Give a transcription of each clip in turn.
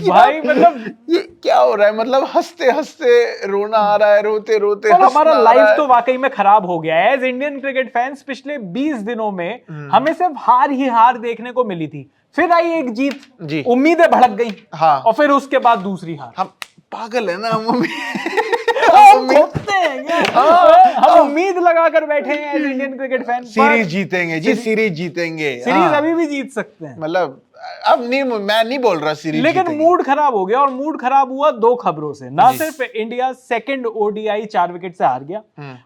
भाई मतलब ये क्या हो रहा है, मतलब हंसते हंसते रोना आ रहा है, रोते रोते और हंसना हमारा आ लाइफ रहा है। तो वाकई में खराब हो गया है। एज इंडियन क्रिकेट फैंस पिछले 20 दिनों में हमें सिर्फ हार ही हार देखने को मिली थी, फिर आई एक जीत, जी उम्मीदें भड़क गई, हाँ, और फिर उसके बाद दूसरी हार। हम पागल है ना हम हम खोपते हैं क्या? हम उम्मीद लगाकर बैठे हैं as Indian cricket fan. Series जीतेंगे जी, सीरीज जीतेंगे, सीरीज अभी भी जीत सकते हैं, मतलब अब नहीं, मैं नहीं बोल रहा सीरीज लेकिन जीतेंगे। मूड खराब हो गया, और मूड खराब हुआ दो खबरों से। ना सिर्फ इंडिया सेकंड ओडीआई 4 विकेट से हार गया,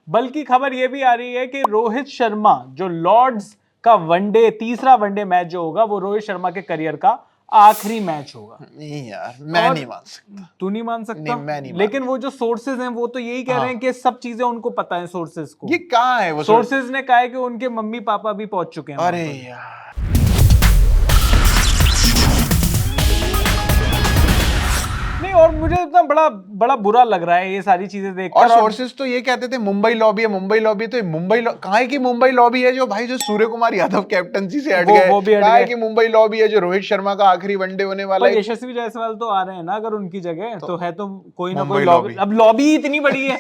बल्कि खबर यह भी आ रही है कि रोहित शर्मा जो लॉर्ड्स का वनडे, तीसरा वनडे मैच जो होगा, वो रोहित शर्मा के करियर का आखिरी मैच होगा। नहीं यार, मैं नहीं मान सकता। तू नहीं मान सकता? नहीं, मैं नहीं लेकिन वो जो सोर्सेज हैं वो तो यही कह रहे हैं कि सब चीजें उनको पता है सोर्सेज को। ये कहाँ है वो सोर्सेज ने कहा है कि उनके मम्मी पापा भी पहुंच चुके हैं। अरे यार, नहीं, और मुझे इतना बड़ा बड़ा बुरा लग रहा है ये सारी चीजें देखकर। और सोर्सेज तो ये कहते थे मुंबई लॉबी है, मुंबई लॉबी। तो मुंबई कहाँ की मुंबई लॉबी है जो भाई, जो सूर्य कुमार यादव कैप्टनसी से हट गए? वो भी हट कहाँ गए। की मुंबई लॉबी है जो रोहित शर्मा का आखिरी वनडे होने वाला पर है? यशस्वी जायसवाल तो आ रहे हैं ना अगर उनकी जगह, तो है तो कोई ना मुंबई कोई लॉबी। लॉबी। अब लॉबी इतनी बड़ी है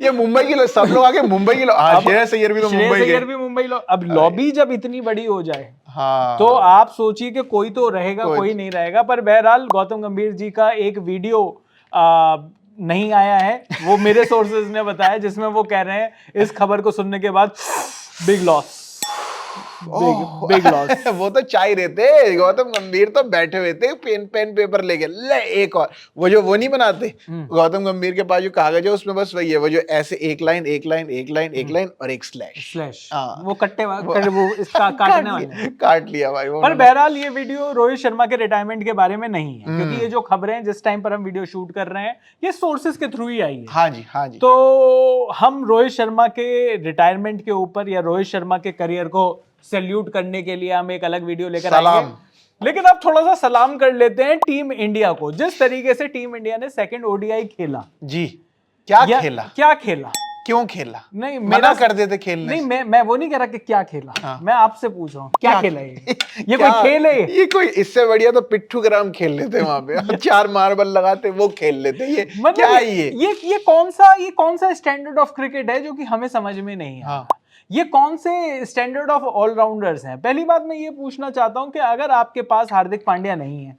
ये मुंबई की सब लोग आके मुंबई की श्रेयस अय्यर भी तो श्रेयस मुंबई अय्यर के। भी मुंबई अब लॉबी जब इतनी बड़ी हो जाए, हाँ, तो आप सोचिए कि कोई तो रहेगा, कोई नहीं रहेगा। पर बहरहाल गौतम गंभीर जी का एक वीडियो नहीं आया है, वो मेरे सोर्सेज ने बताया, जिसमें वो कह रहे हैं इस खबर को सुनने के बाद बिग लॉस, बिग लॉस। वो तो चाय रहते, गौतम गंभीर तो बैठे हुए थे पेन पेपर लेके, ले एक और वो नहीं बनाते गौतम गंभीर के पास जो कागज है उसमें बस वही है, वो जो ऐसे एक लाइन एक लाइन एक लाइन एक लाइन और एक स्लैश। वो कट्टे वो इसका काटने वाले काट लिया भाई वो। पर बहरहाल ये वीडियो रोहित शर्मा के रिटायरमेंट के बारे में नहीं है, क्योंकि ये जो खबरें जिस टाइम पर हम वीडियो शूट कर रहे हैं ये सोर्सेज के थ्रू ही आई है। हाँ जी, हाँ जी। तो हम रोहित शर्मा के रिटायरमेंट के ऊपर या रोहित शर्मा के करियर को सैल्यूट करने के लिए हम एक अलग वीडियो लेकर आएंगे, लेकिन अब थोड़ा सा सलाम कर लेते हैं टीम इंडिया को। जिस तरीके से टीम इंडिया ने सेकंड ओडीआई खेला जी, क्या खेला, क्यों खेला? नहीं, मना कर देते खेलने। नहीं, मैं वो नहीं कह रहा कि क्या खेला, मैं आपसे पूछ रहा हूँ क्या खेला ये कोई खेल है? ये कोई इससे बढ़िया तो पिट्ठू ग्राम खेल लेते वहां पे 4 मार्बल लगाते वो खेल लेते। ये मतलब क्या है ये कौन सा स्टैंडर्ड ऑफ क्रिकेट है जो कि हमें समझ में नहीं है? ये कौन से स्टैंडर्ड ऑफ ऑलराउंडर्स हैं? पहली बात मैं ये पूछना चाहता हूं कि अगर आपके पास हार्दिक पांड्या नहीं है,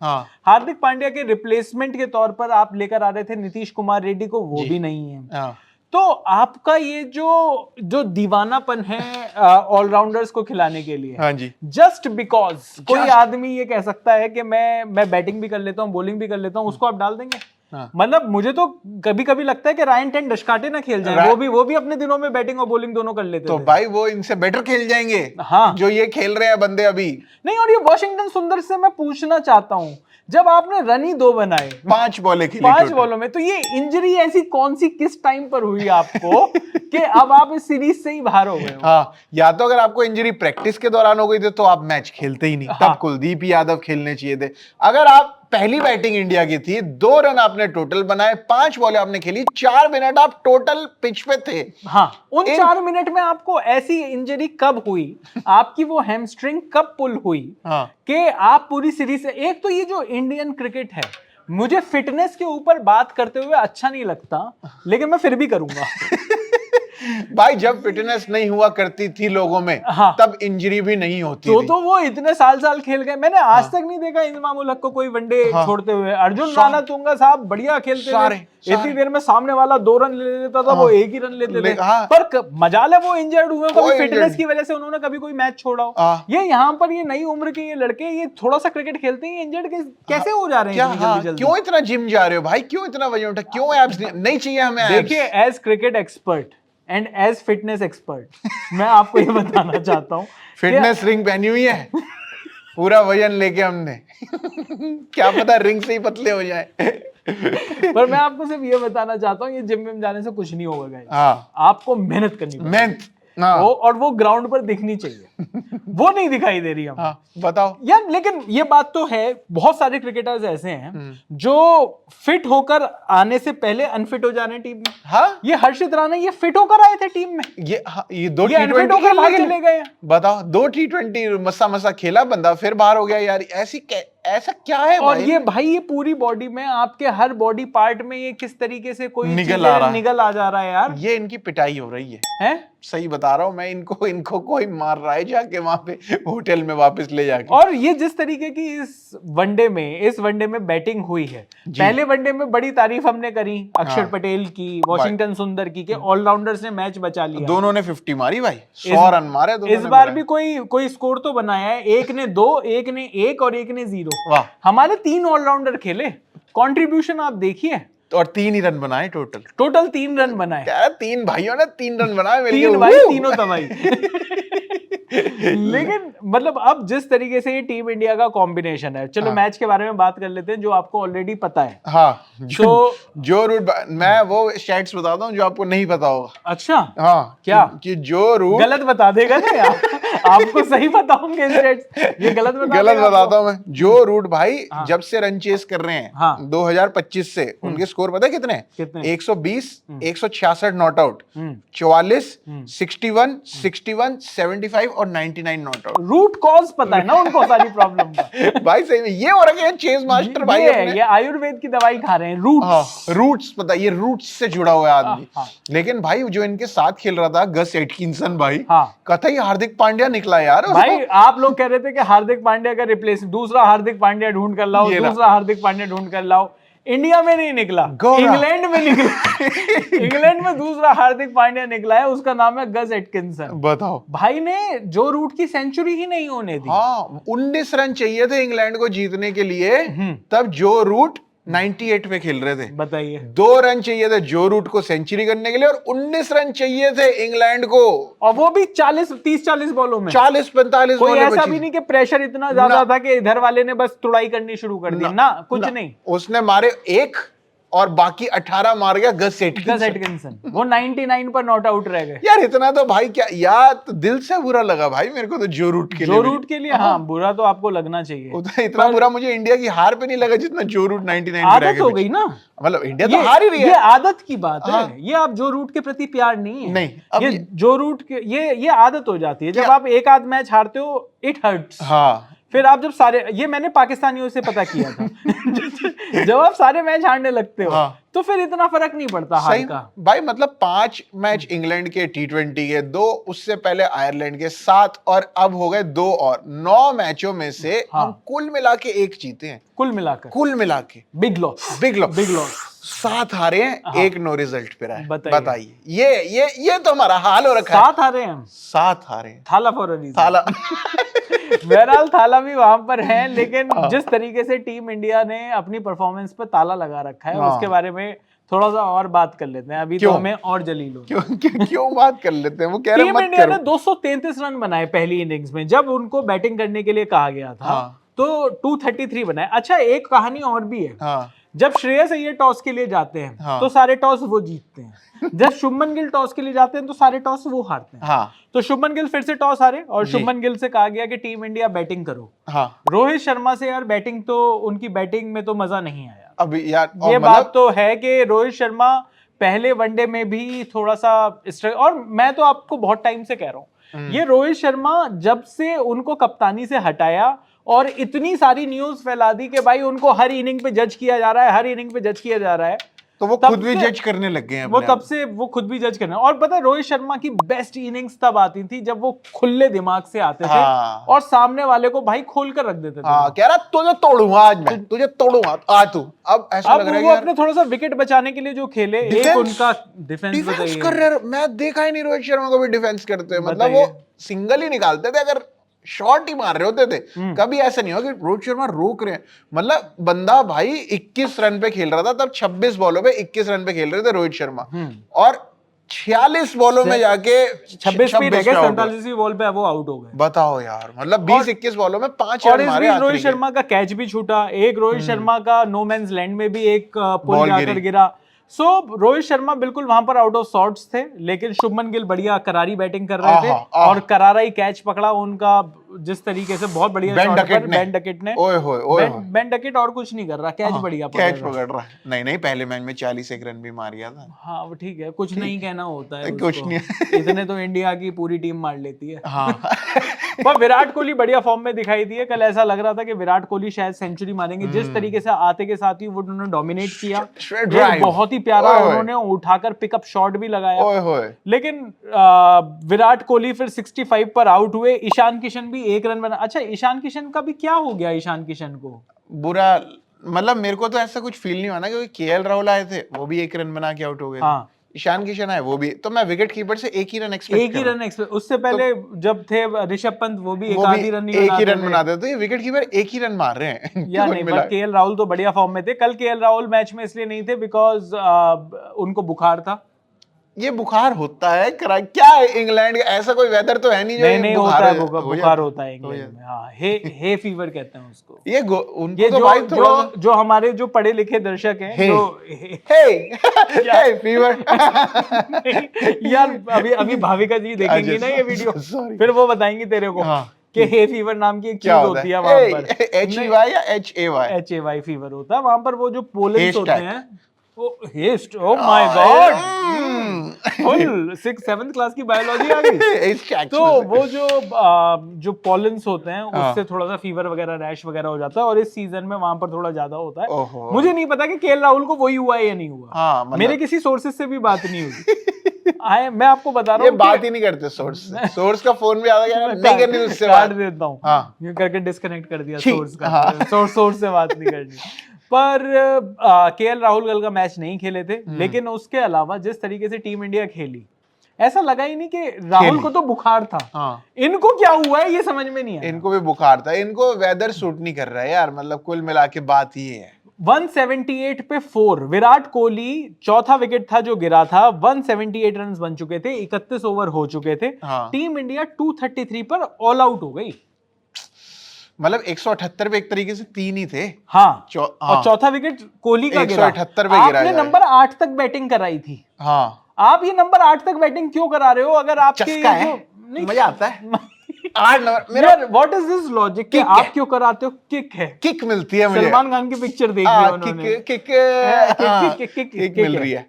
हार्दिक पांड्या के रिप्लेसमेंट के तौर पर आप लेकर आ रहे थे नीतीश कुमार रेड्डी को, वो भी नहीं है, तो आपका ये जो दीवानापन है ऑलराउंडर्स को खिलाने के लिए, हाँ जी, जस्ट बिकॉज कोई आदमी ये कह सकता है कि मैं बैटिंग भी कर लेता हूँ, बॉलिंग भी कर लेता हूँ, उसको आप डाल देंगे? मतलब मुझे तो कभी कभी लगता है कि रायन टेन डशकाटे ना खेल जाए, वो भी अपने दिनों में बैटिंग और बॉलिंग दोनों कर लेते तो थे। भाई वो इनसे बेटर खेल जाएंगे, हाँ, जो ये खेल रहे हैं बंदे अभी नहीं। और ये वॉशिंगटन सुंदर से मैं पूछना चाहता हूं, जब आपने रन ही 2 बनाए 5 बॉलें खेली, 5 बॉलों में, तो ये इंजरी ऐसी कौन सी किस टाइम पर हुई आपको कि अब आप इस सीरीज से ही बाहर हो गए हो? हाँ, या तो अगर आपको इंजरी प्रैक्टिस के दौरान हो गई थी तो आप मैच खेलते ही नहीं, तब कुलदीप यादव खेलने चाहिए थे। अगर आप पहली बैटिंग इंडिया की थी, 2 रन आपने टोटल बनाए, 5 बॉलें आपने खेली, 4 मिनट आप टोटल पिच पे थे। हाँ, उन 4 मिनट में आपको ऐसी इंजरी कब हुई, आपकी वो हैमस्ट्रिंग कब पुल हुई कि आप पूरी सीरीज से? एक तो ये जो इंडियन क्रिकेट है, मुझे फिटनेस के ऊपर बात करते हुए अच्छा नहीं लगता, लेकिन मैं फिर भी करूंगा। भाई जब फिटनेस नहीं हुआ करती थी लोगों में, तब इंजरी भी नहीं होती थी। तो वो इतने साल खेल गए, मैंने आज तक नहीं देखा इंजमामुल हक को कोई वनडे छोड़ते हुए। अर्जुन राणा तुंगा साहब बढ़िया खेलते थे, इतनी देर में सामने वाला 2 रन ले लेता था, वो 1 ही रन लेते थे। पर मजाल है वो इंजर्ड हुए, कभी फिटनेस की वजह से उन्होंने कभी कोई मैच छोड़ा हो। ये यहाँ पर ये नई उम्र के ये लड़के ये थोड़ा सा क्रिकेट खेलते हैं, इंजर्ड कैसे हो जा रहे हैं? क्यों इतना जिम जा रहे हो भाई? क्यों इतना वजन उठा? क्यों एब्स नहीं चाहिए हमें? देखिए, as cricket expert and as fitness expert मैं आपको ये बताना चाहता हूँ, फिटनेस रिंग पहनी हुई है, पूरा वजन लेके हमने क्या पता रिंग से ही पतले हो जाए। पर मैं आपको सिर्फ ये बताना चाहता हूँ, ये जिम में जाने से कुछ नहीं होगा गाइस। आपको मेहनत करनी पड़ेगी, मेहनत और वो ग्राउंड पर दिखनी चाहिए, वो नहीं दिखाई दे रही हम। बताओ यार, लेकिन ये बात तो है, बहुत सारे क्रिकेटर्स ऐसे हैं जो फिट होकर आने से पहले अनफिट हो जाने टीम में। ये हर्षित राणा ये फिट होकर आए थे टीम में, ये 2 T20 चले गए। बताओ, 2 T20 मसा खेला बंदा, फिर बाहर हो गया यार। ऐसा क्या है और भाई? ये भाई ये पूरी बॉडी में आपके हर बॉडी पार्ट में ये किस तरीके से कोई निगल आ रहा है। निगल आ जा रहा है यार। ये इनकी पिटाई हो रही है, हैं? सही बता रहा हूँ मैं, इनको कोई मार रहा है जाके वहां पे होटल में वापस ले जाके। और ये जिस तरीके की इस वनडे में बैटिंग हुई है, पहले वनडे में बड़ी तारीफ हमने करी अक्षर पटेल की, वॉशिंगटन सुंदर की, ऑलराउंडर्स ने मैच बचा लिया, दोनों ने 50 मारी भाई, 100 रन मारे दोनों इस ने बार मेरा। भी कोई स्कोर तो बनाया है, एक ने 2, एक ने 1 और एक ने 0। वाह। हमारे 3 ऑलराउंडर खेले, कंट्रीब्यूशन आप देखिए, तो और 3 ही रन बनाए टोटल 3 रन बनाए। क्या 3 भाइयों ने 3 रन बनाए मेरे 3 भाई, तीनों तबाही। लेकिन मतलब अब जिस तरीके से ये टीम इंडिया का कॉम्बिनेशन है, चलो मैच के बारे में बात कर लेते हैं जो आपको ऑलरेडी पता है। हाँ, जो रूट, मैं वो स्टैट्स बताता हूँ जो आपको नहीं पता होगा। अच्छा, हाँ, क्या कि जो रूट गलत बता देगा ना यार। आपको सही पता होंगे स्टैट्स, ये गलत बताता हूँ मैं। जो रूट भाई जब से रन चेस कर रहे हैं 2025 से, उनके स्कोर पता है कितने? 120, 166 नॉट आउट, 44, 61, 61, 75 और 99 नॉट आउट। रूट कॉज पता है ना उनको सारी प्रॉब्लम का। भाई सही में ये हो रहा है चेस मास्टर भाई ये आयुर्वेद की दवाई खा रहे हैं, रूट्स पता, ये रूट्स से जुड़ा हुआ है आदमी। लेकिन भाई जो इनके साथ खेल रहा था गस एटकिंसन भाई, कतई हार्दिक पांड्या निकला यार भाई। आप लोग कह रहे थे कि हार्दिक पांड्या का रिप्लेस, दूसरा हार्दिक पांड्या ढूंढ कर लाओ, दूसरा हार्दिक पांड्या ढूंढ कर लाओ। इंडिया में नहीं निकला, इंग्लैंड में निकला। इंग्लैंड में दूसरा हार्दिक पांड्या निकला है, उसका नाम है गस एटकिंसन। बताओ, भाई ने जो रूट की सेंचुरी ही नहीं होने दी। हाँ, 19 रन चाहिए थे इंग्लैंड को जीतने के लिए, तब जो रूट 98 पे खेल रहे थे। बताइए, 2 रन चाहिए थे जो रूट को सेंचुरी करने के लिए, और 19 रन चाहिए थे इंग्लैंड को, और वो भी 30-40 बॉलों में, 40-45 कोई ऐसा भी नहीं कि प्रेशर इतना ज्यादा था कि इधर वाले ने बस तुड़ाई करनी शुरू कर दी ना, कुछ नहीं। उसने मारे 1 और बाकी 18 मार गया गस एटकिंसन। वो 99 पर नॉट आउट रह गए यार। इतना तो भाई क्या यार, तो दिल से बुरा लगा भाई मेरे को तो जो रूट के लिए। हाँ, बुरा तो आपको लगना चाहिए। इतना बुरा मुझे इंडिया की हार पे नहीं लगा जितना जो रूट 99 पे रह आदत हो गई ना, मतलब इंडिया तो हार ही रही है। ये आदत की बात है, ये आप जो रूट के प्रति प्यार नहीं है। नहीं, ये जो रूट के ये आदत हो जाती है, जब आप एक आध मैच हारते हो इट हर्ट्स। हाँ, फिर आप जब सारे, ये मैंने पाकिस्तानियों से पता किया था। जब आप सारे मैच हारने लगते हो तो फिर इतना फर्क नहीं पड़ता हार का। भाई मतलब 5 मैच इंग्लैंड के T20 के, 2 उससे पहले आयरलैंड के, 7 और अब हो गए 2 और 9 मैचों में से हम कुल मिला के 1 जीते हैं। कुल मिला के बिग लॉस 7 हारे हैं, 1 नो रिजल्ट पे रहा है। बताइए, ये तो हमारा हाल हो रखा है। 7 हारे हैं हम, 7 हारे हैं। थाला फॉर अ रीजन। थाला बहरहाल थाला भी वहां पर है, लेकिन जिस तरीके से टीम इंडिया ने अपनी परफॉर्मेंस पर ताला लगा रखा है, उसके बारे में थोड़ा सा और बात कर लेते हैं। अभी तो हमें और जलील हो, क्यों बात कर लेते हैं? वो कह रहे हैं टीम इंडिया ने 233 रन बनाए पहली इनिंग्स में। जब उनको बैटिंग करने के लिए कहा गया था तो 233 बनाए। अच्छा, एक कहानी और भी है। जब श्रेयस अय्यर टॉस के लिए जाते हैं तो सारे टॉस वो जीतते हैं। जब शुभमन गिल टॉस के लिए जाते हैं तो सारे टॉस वो हारते हैं। तो शुभमन गिल फिर से टॉस हारे और शुभमन गिल से कहा गया कि टीम इंडिया बैटिंग करो। रोहित शर्मा से यार बैटिंग, तो उनकी बैटिंग में तो मजा नहीं आया। अभी यार ये बात तो है कि रोहित शर्मा पहले वनडे में भी थोड़ा सा, और मैं तो आपको बहुत टाइम से कह रहा हूँ, ये रोहित शर्मा जब से उनको कप्तानी से हटाया और इतनी सारी न्यूज फैला दी कि भाई उनको हर इनिंग पे जज किया जा रहा है, तो वो खुद भी जज करने लग गए हैं। वो तब से वो खुद भी जज करने। और पता है, रोहित शर्मा की बेस्ट इनिंग्स तब आती थी जब वो खुले दिमाग से आते थे और सामने वाले को भाई खोल कर रख देते थे। कह रहा तुझे तोड़ूंगा आज, मैं तुझे तोड़ूंगा आज तू। अब ऐसा लग रहा है वो अपने थोड़ा सा विकेट बचाने के लिए जो खेले, एक उनका डिफेंस कर रहे, मैं देखा ही नहीं रोहित शर्मा को भी डिफेंस करते। मतलब वो सिंगल ही निकालते थे, अगर शॉट ही मार रहे होते थे। कभी ऐसा नहीं हुआ कि रोहित शर्मा रोक रहे हैं। मतलब बंदा भाई 21 रन पे खेल रहा था, तब 26 बॉलों पे 21 रन पे खेल रहे थे रोहित शर्मा, और 46 बॉलों में जाके 26 पे रह गए, 47वीं बॉल पे वो आउट हो गए। बताओ यार, मतलब 20-21 बॉलों में 5 रन मारे। रोहित शर्मा का कैच भी छूटा, एक रोहित शर्मा का नो मैंस लैंड में भी एक पुल जाकर गिरा। रोहित शर्मा बिल्कुल वहां पर आउट ऑफ सॉर्ट्स थे, लेकिन शुभमन गिल बढ़िया करारी बैटिंग कर रहे थे और करारा ही कैच पकड़ा उनका जिस तरीके से बहुत बढ़िया बेन शॉट डकेट पर ने, बेन डकेट ने, ओए होए ओए होए, बेन डकेट और कुछ नहीं कर रहा, कैच बढ़िया कैच पकड़ रहा है। नहीं नहीं, पहले मैच में 41 रन भी मार गया था। हाँ वो ठीक है, कुछ नहीं कहना होता है कुछ उसको। नहीं। इतने तो इंडिया की पूरी टीम मार लेती है। हाँ पर विराट कोहली बढ़िया फॉर्म में दिखाई दिए। कल ऐसा लग रहा था कि विराट कोहली शायद सेंचुरी मारेंगे, जिस तरीके से आते के साथ ही वो उन्होंने डोमिनेट किया, एक बहुत ही प्यारा उन्होंने उठाकर पिकअप शॉट भी लगाया। ओए होए। लेकिन विराट कोहली फिर 65 पर आउट हुए। ईशान किशन भी 1 रन बना। अच्छा, ईशान किशन का भी क्या हो गया? ईशान किशन को बुरा, मतलब मेरे को तो ऐसा कुछ फील नहीं हुआ ना, क्योंकि केएल राहुल आए थे, वो भी 1 रन बना के आउट हो गए। हाँ, ईशान किशन आए, वो भी, तो मैं विकेट कीपर से 1 ही रन एक्सपेक्ट उससे पहले जब थे ऋषभ पंत, वो भी एक आधी रन एक ही रन बनाते थे। विकेट कीपर 1 ही रन मार रहे हैं। या नहीं, पर केएल राहुल तो बढ़िया फॉर्म में थे। कल केएल राहुल मैच में इसलिए नहीं थे बिकॉज उनको बुखार था। ये बुखार होता है क्या है इंग्लैंड, ऐसा कोई वेदर तो है नहीं जो नहीं होता है, बुखार होता है इंग्लैंड में। हाँ, हे फीवर कहते हैं उसको। ये उनको तो भाई जो हमारे जो पढ़े लिखे दर्शक हैं, जो हे फीवर यार अभी भाविका जी देखेंगी ना ये वीडियो, फिर वो बताएंगी तेरे को कि हे फीवर नाम की एक चीज होती है वहां पर। HEY या HAY? HAY फीवर होता है वहां पर। वो जो पोलेंस होते हैं, हेस्ट, oh my God, full 6-7 class की बायोलॉजी आ गई। तो वो जो पॉलेंस होते हैं, उससे थोड़ा सा फीवर वगैरह, रैश वगैरह हो जाता है, और इस सीजन में वहां पर थोड़ा ज्यादा होता है। मुझे नहीं पता कि केएल राहुल को वही हुआ है या नहीं हुआ। मेरे किसी सोर्सेज से भी बात नहीं हुई। मैं आपको बता रहा हूँ, ये बात ही नहीं करते सोर्स का फोन भी आता है, नहीं करनी उससे बात देता हूँ, ये करके डिस्कनेक्ट कर दिया सोर्स का। सोर्स से बात नहीं करनी। पर केएल राहुल कल का मैच नहीं खेले थे, लेकिन उसके अलावा जिस तरीके से टीम इंडिया खेली, ऐसा लगा ही नहीं कि राहुल को तो बुखार था। इनको क्या हुआ है ये समझ में नहीं आया। इनको भी बुखार था, इनको वेदर सूट नहीं कर रहा है यार, मतलब कुल मिला के बात ये है। 178 पे 4, विराट कोहली चौथा विकेट था जो गिरा था। 178 रन बन चुके थे, 31 ओवर हो चुके थे। टीम इंडिया 233 पर ऑल आउट हो गई। मतलब 178 पे एक तरीके से 3 ही थे। हाँ, और चौथा विकेट कोहली का गिरा। 178 पे गिरा। आपने नंबर 8 तक बैटिंग कराई थी। हाँ, आप ये नंबर 8 तक बैटिंग क्यों करा रहे हो? अगर आपके मजा आता है 8 नंबर मेरा। व्हाट इज दिस लॉजिक कि आप क्यों कराते हो? किक है, किक मिलती है मुझे। सलमान खान की पिक्चर देखी उन्होंने, किक मिल रही है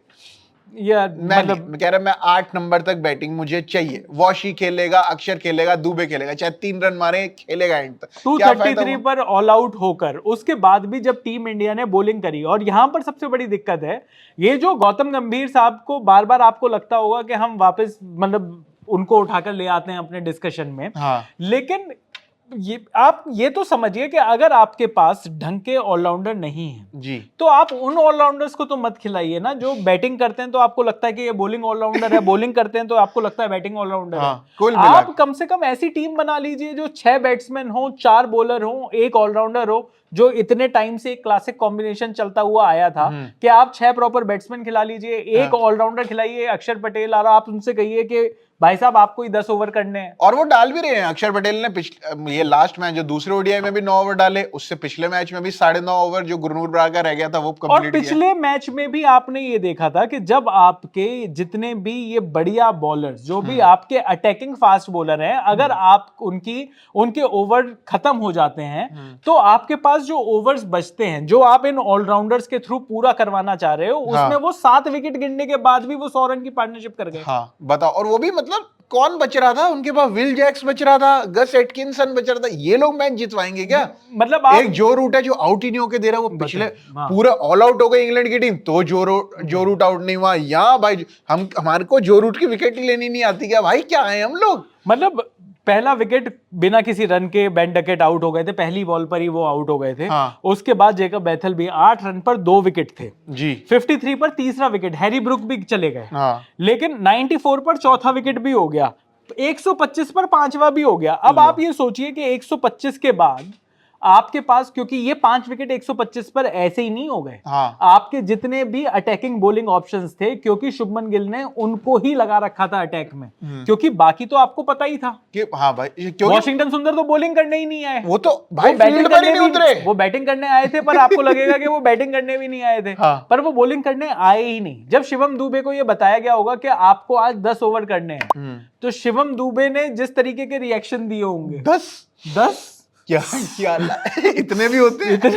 यार। मतलब कह रहा मैं 8 नंबर तक बैटिंग मुझे चाहिए। वॉशी खेलेगा, अक्षर खेलेगा, दुबे खेलेगा, चाहे 3 रन मारे, खेलेगा एंड तक। 233 पर ऑल आउट होकर उसके बाद भी जब टीम इंडिया ने बॉलिंग करी, और यहां पर सबसे बड़ी दिक्कत है ये जो गौतम गंभीर साहब को बार बार आपको लगता होगा कि हम वापस मतलब उनको उठाकर ले आते हैं अपने डिस्कशन में। लेकिन आप ये तो समझिए कि अगर आपके पास ढंग के ऑलराउंडर नहीं है जी, तो आप उन ऑलराउंडर्स को तो मत खिलाइए ना जो बैटिंग करते हैं तो आपको लगता है कि ये बॉलिंग ऑलराउंडर है, बॉलिंग करते हैं तो आपको लगता है बैटिंग ऑलराउंडर है। आप कम से कम ऐसी टीम बना लीजिए जो 6 बैट्समैन हो, 4 बॉलर हो, 1 ऑलराउंडर हो, जो इतने टाइम से एक क्लासिक कॉम्बिनेशन चलता हुआ आया था कि आप 6 प्रॉपर बैट्समैन खिला लीजिए, 1 ऑलराउंडर खिलाइए, अक्षर पटेल, और आप उनसे कहिए कि भाई साहब आपको ही 10 ओवर करने हैं। और वो डाल भी रहे हैं। अक्षर पटेल ने ये लास्ट मैच जो दूसरे ओडीआई में भी 9 ओवर डाले, उससे पिछले मैच में भी 9.5 ओवर जो गुरनूर बराड़ का रह गया था वो कंप्लीट किया। और पिछले मैच में भी आपने ये देखा था कि जब आपके जितने भी ये बढ़िया बॉलर्स, जो भी आपके अटैकिंग फास्ट बॉलर हैं, अगर आप उनके ओवर खत्म हो जाते हैं तो आपके पास जो ओवर्स बचते हैं, जो आप इन ऑलराउंडर्स के थ्रू पूरा करवाना चाह रहे हो, उसमें वो 7 विकेट गिरने के बाद भी वो 100 रन की पार्टनरशिप कर गए। हाँ बताओ, और वो भी मतलब कौन बच रहा था उनके पास? विल जैक्स बच रहा था, गस एटकिंसन बच रहा था। ये लोग मैच जितवाएंगे क्या? मतलब एक जो रूट है जो आउट ही नहीं होके दे रहा, वो पिछले पूरा ऑल आउट हो गई इंग्लैंड की टीम, तो जो रूट आउट नहीं हुआ। यहाँ भाई हमारे को जो रूट की विकेट लेनी नहीं आती क्या भाई? क्या है हम लोग? मतलब पहला विकेट बिना किसी रन के बेन डकेट आउट हो गए थे, पहली बॉल पर ही वो आउट हो गए थे। उसके बाद जेकब बैथल भी 8 रन पर 2 विकेट थे जी। 53 पर तीसरा विकेट, हैरी ब्रुक भी चले गए। लेकिन 94 पर चौथा विकेट भी हो गया, 125 पर 5वां भी हो गया। अब आप ये सोचिए कि 125 के बाद आपके पास, क्योंकि ये 5 विकेट 125 पर ऐसे ही नहीं हो गए। हाँ। आपके जितने भी अटैकिंग बॉलिंग ऑप्शंस थे, क्योंकि शुभमन गिल ने उनको ही लगा रखा था अटैक में, क्योंकि बाकी तो आपको पता ही था कि हाँ भाई, क्योंकि वॉशिंगटन सुंदर तो बॉलिंग करने ही नहीं आए। वो तो भाई फील्ड पर ही नहीं उतरे। वो बैटिंग करने आए थे, पर आपको लगेगा कि वो बैटिंग करने भी नहीं आए थे। हाँ। पर वो बॉलिंग करने आए ही नहीं। जब शिवम दुबे को ये बताया गया होगा कि आपको आज 10 ओवर करने हैं, तो शिवम दुबे ने जिस तरीके के रिएक्शन दिए होंगे, 10 क्या इतने भी होते हैं?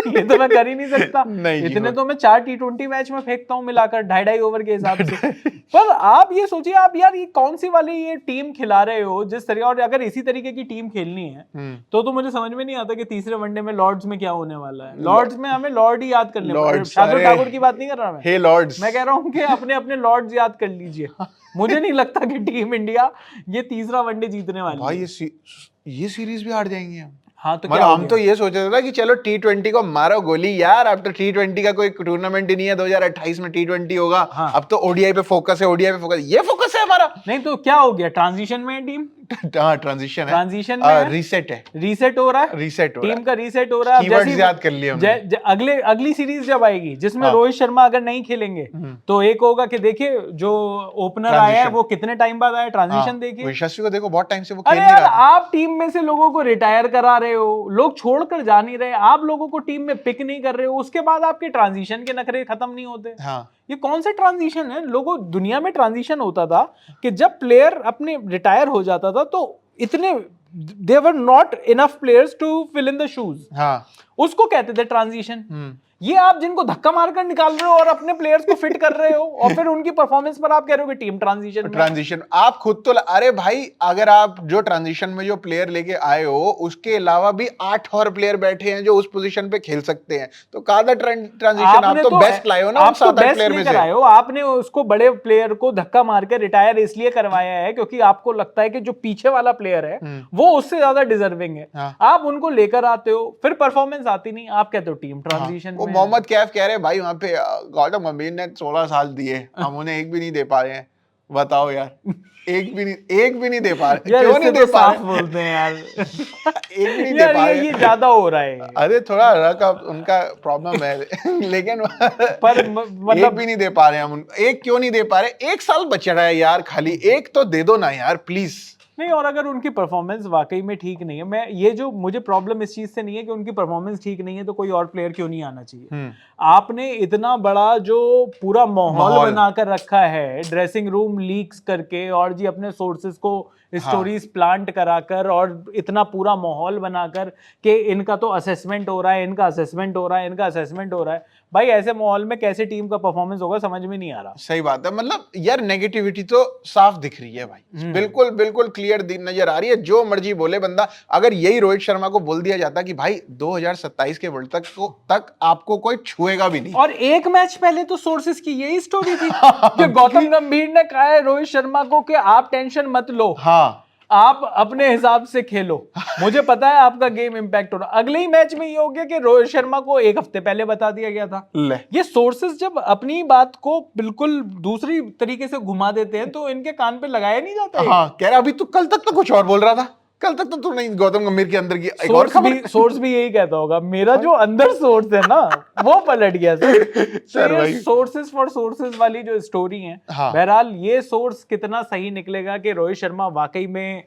ये तो मैं कर ही नहीं सकता। नहीं, इतने तो मैं 4 T20 मैच में फेंकता हूं मिलाकर 2.5 ओवर के हिसाब से। पर आप ये सोचिए, आप यार ये कौन सी वाली ये टीम खिला रहे हो जिस तरीके, और अगर इसी तरीके की टीम खेलनी है तो मुझे समझ में नहीं आता कि तीसरे वनडे में लॉर्ड्स में क्या होने वाला है। लॉर्ड्स में हमें लॉर्ड ही याद करने वाले, शार्दुल ठाकुर की बात नहीं कर रहा मैं। हे लॉर्ड्स, मैं कह रहा हूँ कि अपने अपने लॉर्ड्स याद कर लीजिए। मुझे नहीं लगता कि टीम इंडिया ये तीसरा वनडे जीतने वाली है। भाई ये सीरीज भी हार जाएंगे हम। हाँ, तो मतलब हम तो ये सोच रहे थे कि चलो T20 को मारो गोली यार, अब तो T20 का कोई टूर्नामेंट ही नहीं है, 2028 में T20 होगा। हाँ। अब तो ओडीआई पे फोकस है, ओडीआई पे फोकस, ये फोकस है हमारा। नहीं तो क्या हो गया, ट्रांजिशन में है टीम। हाँ, ट्रांजिशन में रीसेट है, रीसेट हो रहा है, रीसेट हो रहा है, टीम का रीसेट हो रहा है। कीवर्ड्स याद कर लिए हमने। अगली सीरीज जब आएगी जिसमें रोहित शर्मा अगर नहीं खेलेंगे, तो एक होगा कि देखिए जो ओपनर आया है वो कितने टाइम बाद आया, ट्रांजिशन देखिए। यशस्वी को देखो, बहुत टाइम से वो खेल अरे नहीं यार, रहा। आप टीम में से लोगों को रिटायर करा रहे हो, लोग छोड़कर जा नहीं रहे, आप लोगों को टीम में पिक नहीं कर रहे हो, उसके बाद आपके ट्रांजिशन के नखरे खत्म नहीं होते। हाँ। ये कौन से ट्रांजिशन है? लोगों दुनिया में ट्रांजिशन होता था कि जब प्लेयर अपने रिटायर हो जाता था तो इतने there were not enough players to fill in the shoes. हाँ। उसको कहते थे ट्रांजिशन। ये आप जिनको धक्का मारकर निकाल रहे हो और अपने प्लेयर्स को फिट कर रहे हो और फिर उनकी परफॉर्मेंस पर आप कह रहे हो कि टीम ट्रांजिशन आप खुद तो, अरे भाई अगर आप जो ट्रांजिशन में जो प्लेयर लेके आए हो उसके अलावा भी 8 और प्लेयर बैठे हैं जो उस पोजीशन पे खेल सकते हैं, तो कहा ट्रांजिशन आप तो बेस्ट लाए हो ना, आप 7-8 प्लेयर में से आए हो। आपने उसको बड़े प्लेयर को धक्का मारकर रिटायर इसलिए करवाया है क्योंकि आपको लगता है कि जो पीछे वाला प्लेयर है वो उससे ज्यादा डिजर्विंग है। आप उनको लेकर आते हो, फिर परफॉर्मेंस आती नहीं, आप कहते हो टीम ट्रांजिशन। मोहम्मद कैफ कह रहे भाई वहां पे गौतम गंभीर ने 16 साल दिए, हम उन्हें एक भी नहीं दे पा रहे हैं। बताओ यार, एक भी नहीं दे पा रहे। क्यों नहीं दे पा रहे? बोलते हैं यार। एक भी नहीं दे पा रहे। ये ज्यादा हो रहा है। अरे थोड़ा रक उनका प्रॉब्लम है लेकिन पर मतलब एक भी नहीं दे पा रहे हम। एक क्यों नहीं दे पा रहे? 1 साल बच रहा है यार, खाली एक तो दे दो ना यार प्लीज। नहीं, और अगर उनकी परफॉर्मेंस वाकई में ठीक नहीं है, मैं ये जो मुझे प्रॉब्लम इस चीज से नहीं है कि उनकी परफॉर्मेंस ठीक नहीं है तो कोई और प्लेयर क्यों नहीं आना चाहिए। आपने इतना बड़ा जो पूरा माहौल बनाकर रखा है, ड्रेसिंग रूम लीक्स करके और जी अपने सोर्सेज को स्टोरीज प्लांट कराकर और इतना पूरा माहौल बनाकर कि इनका तो असेसमेंट हो रहा है, इनका असेसमेंट हो रहा है, इनका असेसमेंट हो रहा है। भाई ऐसे माहौल में कैसे टीम का परफॉर्मेंस होगा समझ में नहीं आ रहा। सही बात है, मतलब यार नेगेटिविटी तो साफ दिख रही है भाई, बिल्कुल बिल्कुल क्लियर नजर आ रही है। जो मर्जी बोले बंदा, अगर यही रोहित शर्मा को बोल दिया जाता कि भाई 2027 के वर्ल्ड तक आपको कोई छुएगा भी नहीं। और एक मैच पहले तो सोर्सेस की यही स्टोरी थी कि गौतम गंभीर ने कहा है रोहित शर्मा को कि आप टेंशन मत लो, हाँ आप अपने हिसाब से खेलो, मुझे पता है आपका गेम इंपैक्ट हो रहा। अगले ही मैच में ये हो गया कि रोहित शर्मा को 1 हफ्ते पहले बता दिया गया था। ये सोर्सेस जब अपनी बात को बिल्कुल दूसरी तरीके से घुमा देते हैं तो इनके कान पे लगाया नहीं जाता। हाँ, कह रहा अभी तो कल तक तो कुछ और बोल रहा था, कल तक तो तू नहीं गौतम गंभीर के अंदर की एक और खबर। सोर्स भी यही कहता होगा, मेरा जो अंदर सोर्स है ना वो पलट गया सर। सोर्सेस फॉर सोर्सेस वाली जो स्टोरी है, बहरहाल ये सोर्स कितना सही निकलेगा कि रोहित शर्मा वाकई में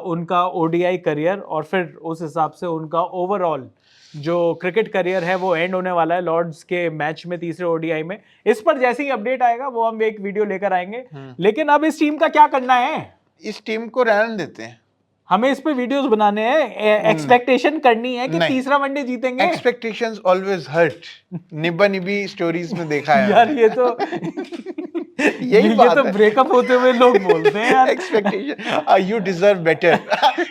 उनका ओडीआई करियर और फिर उस हिसाब से उनका ओवरऑल जो क्रिकेट करियर है वो एंड होने वाला है लॉर्ड्स के मैच में, तीसरे ओडीआई में। इस पर जैसे ही अपडेट आएगा वो हम एक वीडियो लेकर आएंगे। लेकिन अब इस टीम का क्या करना है? इस टीम को रहने देते हैं, हमें इस पे वीडियोस बनाने हैं, एक्सपेक्टेशन करनी है कि तीसरा वनडे जीतेंगे। एक्सपेक्टेशंस ऑलवेज हर्ट, निब्बा निब्बी स्टोरीज में देखा है यार। ये तो यही बात तो ब्रेकअप होते हुए लोग बोलते हैं यार। Expectation, you deserve better.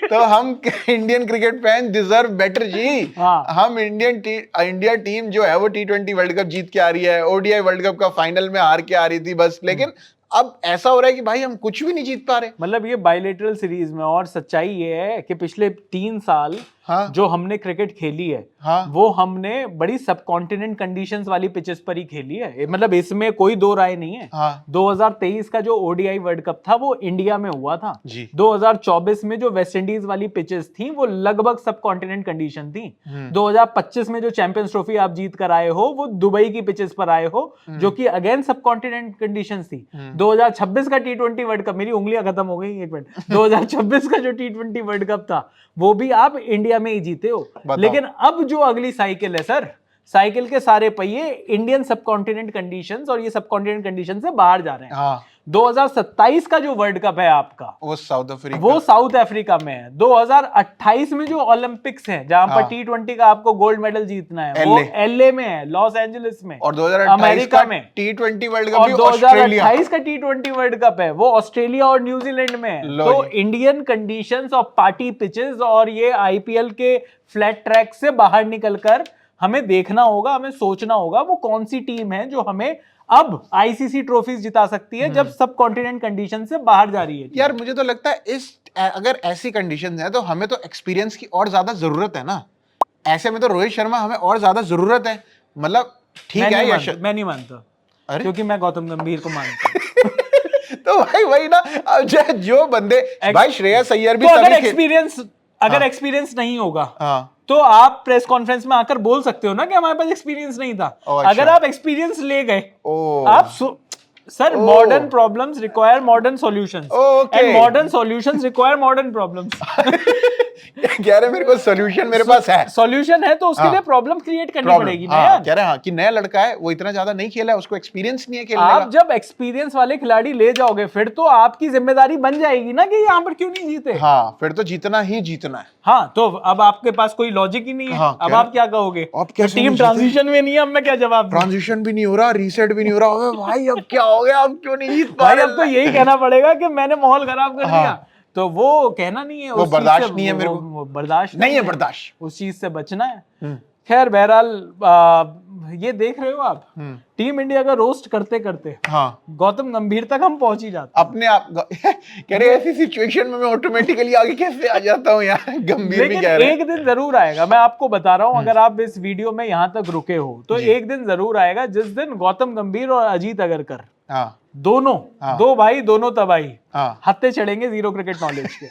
तो हम Indian cricket fan deserve better जी। हम इंडिया टीम जो है वो T20 वर्ल्ड कप जीत के आ रही है, ओडीआई वर्ल्ड कप का फाइनल में हार के आ रही थी बस। लेकिन अब ऐसा हो रहा है कि भाई हम कुछ भी नहीं जीत पा रहे। मतलब ये बायलेटरल सीरीज में, और सच्चाई ये है कि पिछले 3 साल हाँ, जो हमने क्रिकेट खेली है, हाँ, वो हमने बड़ी सब कॉन्टिनेंट कंडीशंस वाली पिचेस पर ही खेली है, मतलब इसमें कोई दो राय नहीं है। हाँ, 2023 का जो ओडीआई वर्ल्ड कप था वो इंडिया में हुआ था जी, 2024 में जो वेस्ट इंडीज वाली पिचेस थी वो लगभग सब कॉन्टिनेंट कंडीशन थी 2025 में जो चैंपियंस ट्रॉफी आप जीत कर आए हो वो दुबई की पिचेस पर आए हो जो कि अगेन सब कॉन्टिनेंट कंडीशंस थी 2026 का टी20 वर्ल्ड कप, मेरी उंगलियां खत्म हो गई, एक मिनट, 2026 का जो टी20 वर्ल्ड कप था वो भी आप इंडिया में ही जीते हो। लेकिन अब जो अगली साइकिल है सर, साइकिल के सारे पहिए इंडियन सब कॉन्टिनेंट कंडीशंस और ये सब कॉन्टिनेंट कंडीशन से बाहर जा रहे हैं। हाँ, 2027 का जो वर्ल्ड कप है आपका वो साउथ अफ्रीका में है। 2028 में जो ओलंपिक्स है जहां पर टी20 का आपको गोल्ड मेडल जीतना है वो एलए में है, लॉस एंजलिस में, और 2028 अमेरिका में टी20 वर्ल्ड कप और 2028 का टी20 वर्ल्ड कप है वो ऑस्ट्रेलिया और न्यूजीलैंड में है। तो इंडियन कंडीशंस और पार्टी पिचेस और ये आईपीएल के फ्लैट ट्रैक से बाहर निकलकर हमें देखना होगा, हमें सोचना होगा वो कौन सी टीम है जो हमें अब आईसीसी ट्रॉफीज जिता सकती है जब सब कॉन्टिनेंट कंडीशन से बाहर जा रही है। यार मुझे तो लगता है अगर ऐसी कंडीशन है तो हमें तो एक्सपीरियंस की और ज्यादा जरूरत है ना। ऐसे में तो रोहित शर्मा हमें और ज्यादा जरूरत है, मतलब ठीक है। मैं नहीं मानता, क्योंकि मैं गौतम गंभीर को मानता हूं। तो भाई वही ना, अब जो बंदे भाई श्रेयस अय्यर भी अगर एक्सपीरियंस नहीं होगा हाँ, तो आप प्रेस कॉन्फ्रेंस में आकर बोल सकते हो ना कि हमारे पास एक्सपीरियंस नहीं था। अच्छा। अगर आप एक्सपीरियंस ले गए, आप sir modern problems require modern solutions and modern solutions require modern problems. कह रहे मेरे को सॉल्यूशन मेरे पास है, सॉल्यूशन है तो उसके लिए प्रॉब्लम क्रिएट करनी पड़ेगी ना यार। कह रहे हैं कि नया लड़का है, वो इतना ज्यादा नहीं खेला है, उसको एक्सपीरियंस नहीं है खेलने का। आप जब एक्सपीरियंस वाले खिलाड़ी ले जाओगे फिर तो आपकी जिम्मेदारी बन जाएगी ना कि यहाँ पर क्यों नहीं जीते। हाँ, फिर तो जीतना ही जीतना है। हाँ, तो अब आपके पास कोई लॉजिक ही नहीं है। हाँ, अब आप क्या कहोगे? टीम ट्रांजिशन में नहीं है, अब मैं क्या जवाब? ट्रांजिशन भी नहीं हो रहा, रीसेट भी नहीं हो रहा, भाई अब क्या हो गया, अब क्यों नहीं जीत पा रहे? भाई अब तो यही कहना पड़ेगा कि मैंने माहौल खराब कर दिया। तो वो कहना नहीं है, वो बर्दाश्त नहीं है मेरे को, वो बर्दाश्त नहीं है, बर्दाश्त, उस चीज से बचना है। खैर बहरहाल ये देख रहे हो आप, टीम इंडिया का रोस्ट करते करते गौतम गंभीर तक हम पहुंच ही जाते अपने आप। कह रहे ऐसी सिचुएशन में मैं ऑटोमेटिकली आगे कैसे आ जाता हूँ यार, गंभीर भी कह रहे हैं। एक दिन जरूर आएगा, मैं आपको बता रहा हूँ, अगर आप इस वीडियो में यहाँ तक रुके हो तो एक दिन जरूर आएगा जिस दिन गौतम गंभीर और अजीत अगरकर दोनों दो भाई दोनों तबाही हत्थे चढ़ेंगे जीरो क्रिकेट नॉलेज के।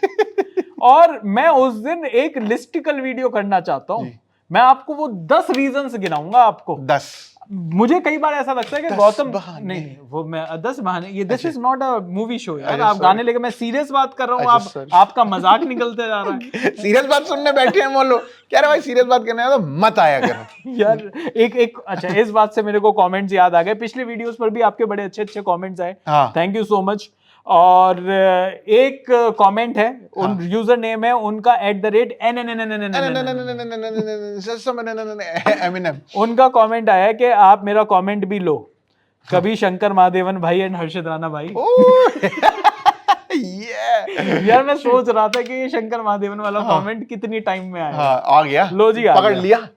और मैं उस दिन एक लिस्टिकल वीडियो करना चाहता हूँ। मैं आपको वो 10 रीजंस गिनाऊंगा आपको। 10 मुझे कई बार ऐसा लगता है कि गौतम नहीं वो मैं 10 बहाने, ये this is not a movie show यार, आप गाने लेके, मैं सीरियस बात कर रहा हूँ, आपका मजाक निकलते जा रहा है। सीरियस बात सुनने बैठे हैं बोलो, क्या रहा भाई सीरियस बात करने आया तो मत आया करो यार। एक अच्छा, इस बात से मेरे को कमेंट्स याद आ गए, पिछले वीडियोस पर भी आपके बड़े अच्छे अच्छे कमेंट्स आए, थैंक यू सो मच। और एक कमेंट है, उन यूजर नेम है उनका @, उनका कमेंट आया कि आप मेरा कमेंट भी लो, कभी शंकर महादेवन भाई एंड हर्षद राणा भाई। यार मैं सोच रहा था कि ये शंकर महादेवन वाला कमेंट कितनी टाइम में आया। आ गया, लो जी, पकड़ लिया।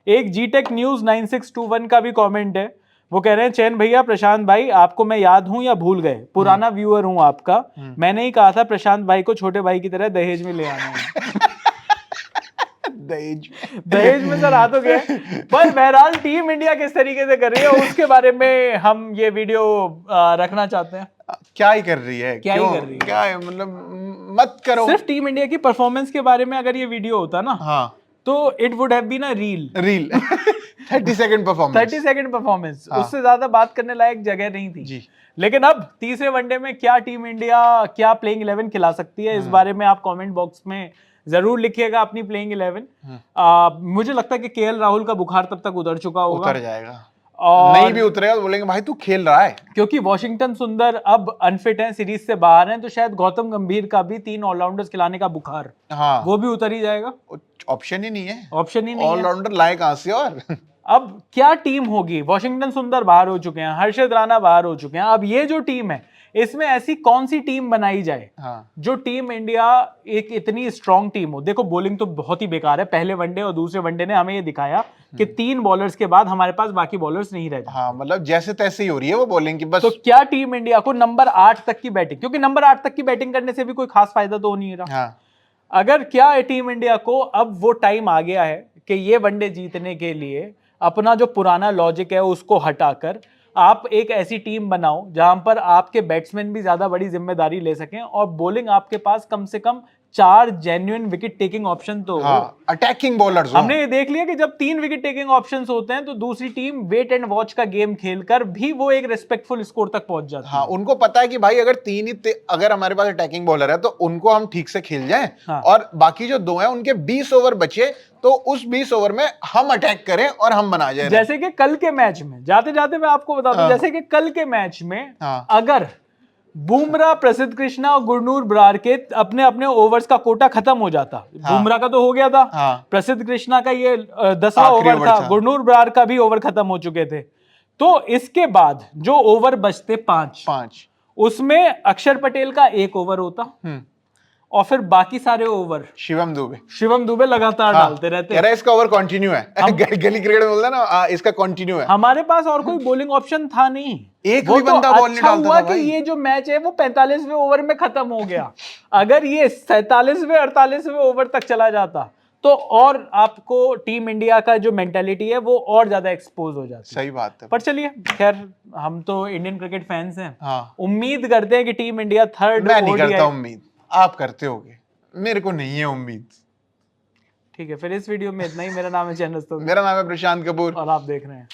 एक जीटेक न्यूज 9621 का भी कमेंट है, वो कह रहे हैं चैन भैया, प्रशांत भाई आपको मैं याद हूं या भूल गए, पुराना व्यूअर हूं आपका, मैंने ही कहा था प्रशांत भाई को छोटे भाई की तरह दहेज में ले आना है। दहेज में सर आ तो गए, पर बहरहाल टीम इंडिया किस तरीके से कर रही है उसके बारे में हम ये वीडियो रखना चाहते हैं। क्या ही कर रही है, क्या ही कर रही है, क्या है, मतलब मत करो। सिर्फ टीम इंडिया की परफॉर्मेंस के बारे में अगर ये वीडियो होता ना तो it would have been a reel 30 second performance, उससे ज्यादा बात करने लायक जगह नहीं थी जी। लेकिन अब तीसरे वनडे में क्या टीम इंडिया क्या प्लेइंग 11 खिला सकती है, इस बारे में आप कमेंट बॉक्स में जरूर लिखिएगा अपनी प्लेइंग 11। मुझे लगता है कि केएल राहुल का बुखार तब तक उतर चुका होगा, उतर जाएगा, और नहीं भी उतरेगा तो बोलेंगे भाई तू खेल रहा है, क्योंकि वॉशिंगटन सुंदर अब अनफिट हैं, सीरीज से बाहर हैं, तो शायद गौतम गंभीर का भी 3 ऑलराउंडर्स खिलाने का बुखार वो भी उतर ही जाएगा। ऑप्शन ही नहीं है, ऑलराउंडर लाए कहां से। और अब क्या टीम होगी, वॉशिंगटन सुंदर बाहर हो चुके हैं, हर्षद राणा बाहर हो चुके हैं, अब ये जो टीम है इसमें ऐसी कौन सी टीम बनाई जाए जो टीम इंडिया एक इतनी स्ट्रॉन्ग टीम हो। देखो बॉलिंग तो बहुत ही बेकार है, पहले वनडे और दूसरे वनडे ने हमें ये दिखाया कि 3 बॉलर्स के बाद हमारे पास बाकी बॉलर्स नहीं रहते। मतलब जैसे तैसे ही हो रही है वो बॉलिंग की बस। तो क्या टीम इंडिया को नंबर 8 तक की बैटिंग, क्योंकि नंबर 8 तक की बैटिंग करने से भी कोई खास फायदा तो नहीं रहा, अगर क्या है टीम इंडिया को अब वो टाइम आ गया है कि ये वनडे जीतने के लिए अपना जो पुराना लॉजिक है उसको हटाकर आप एक ऐसी टीम बनाओ जहां पर आपके बैट्समैन भी ज्यादा बड़ी जिम्मेदारी ले सकें और बॉलिंग आपके पास कम से कम 4 जेन्युइन विकेट टेकिंग ऑप्शन तो हो। अटैकिंग बॉलर्स हमने ये देख लिया कि जब 3 विकेट टेकिंग ऑप्शंस होते हैं तो दूसरी टीम वेट एंड वॉच का गेम खेलकर भी वो एक रिस्पेक्टफुल स्कोर तक पहुंच जाती है। हाँ, उनको पता है कि भाई अगर अगर हमारे पास अटैकिंग बॉलर है तो उनको हम ठीक से खेल जाएं। हाँ। और बाकी जो 2 हैं उनके 20 ओवर बचे तो उस 20 ओवर में हम अटैक करें और हम बना जाए। जैसे कि कल के मैच में जाते जाते मैं आपको बता दूं, जैसे कि कल के मैच में अगर बुमराह, प्रसिद्ध कृष्णा और गुरनूर बरार के अपने अपने ओवर्स का कोटा खत्म हो जाता, बुमराह का तो हो गया था, प्रसिद्ध कृष्णा का ये 10वां ओवर था, गुरनूर बरार का भी ओवर खत्म हो चुके थे, तो इसके बाद जो ओवर बचते 5 उसमें अक्षर पटेल का 1 ओवर होता और फिर बाकी सारे ओवर शिवम दुबे लगातार डालते रहते हैं। इसका ओवर कंटिन्यू है। गली क्रिकेट में बोलता है ना, इसका कंटिन्यू है। हमारे पास और कोई बॉलिंग ऑप्शन था नहीं, एक भी बंदा बॉल नहीं डालता था भाई। कि ये जो मैच है वो 45वें ओवर में खत्म हो गया। अगर ये 47वें 48वें ओवर तक चला जाता तो और आपको टीम इंडिया का जो मेंटालिटी है वो और ज्यादा एक्सपोज हो जाती। सही बात है। पर चलिए, खैर हम तो इंडियन क्रिकेट फैंस हैं, उम्मीद करते हैं कि टीम इंडिया थर्ड। मैं नहीं करता उम्मीद, आप करते होगे, मेरे को नहीं है उम्मीद। ठीक है, फिर इस वीडियो में इतना ही। मेरा नाम है चैनल, मेरा नाम है प्रशांत कपूर और आप देख रहे हैं